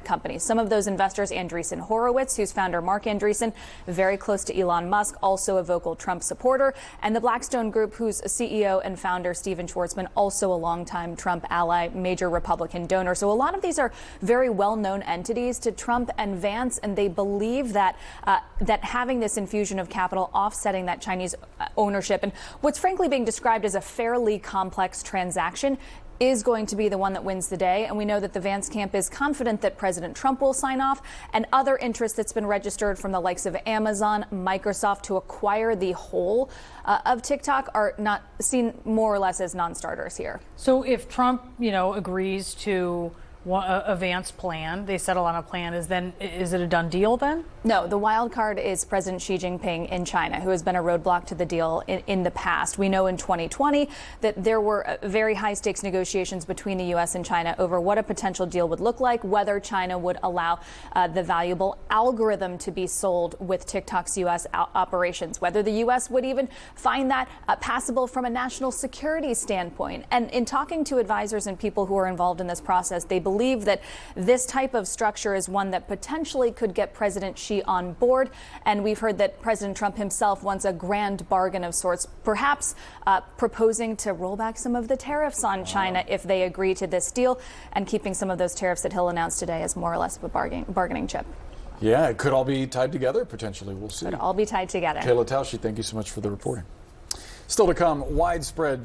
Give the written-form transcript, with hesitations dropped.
companies. Some of those investors, Andreessen Horowitz, whose founder Mark Andreessen, very close to Elon Musk, also a vocal Trump supporter, and the Blackstone Group, whose CEO and founder Stephen Schwarzman, also a longtime Trump ally, major Republican donor. So a lot of these are very well-known entities to Trump and Vance, and they believe that that having this infusion of capital offsetting that Chinese ownership and what's frankly being described as a fairly complex transaction is going to be the one that wins the day. And we know that the Vance camp is confident that President Trump will sign off, and other interest that's been registered from the likes of Amazon, Microsoft to acquire the whole of TikTok are not seen more or less as non-starters here. So if Trump, agrees to a Vance plan, they settle on a plan, is it a done deal then? No, the wild card is President Xi Jinping in China, who has been a roadblock to the deal in the past. We know in 2020 that there were very high stakes negotiations between the U.S. and China over what a potential deal would look like, whether China would allow the valuable algorithm to be sold with TikTok's U.S. operations, whether the U.S. would even find that passable from a national security standpoint. And in talking to advisors and people who are involved in this process, they believe that this type of structure is one that potentially could get President Xi on board. And we've heard that President Trump himself wants a grand bargain of sorts, perhaps proposing to roll back some of the tariffs on China if they agree to this deal, and keeping some of those tariffs that he'll announce today as more or less of a bargaining chip. Yeah, it could all be tied together potentially. We'll see. Could all be tied together. Kayla Tausche, thank you so much for the reporting. Still to come, widespread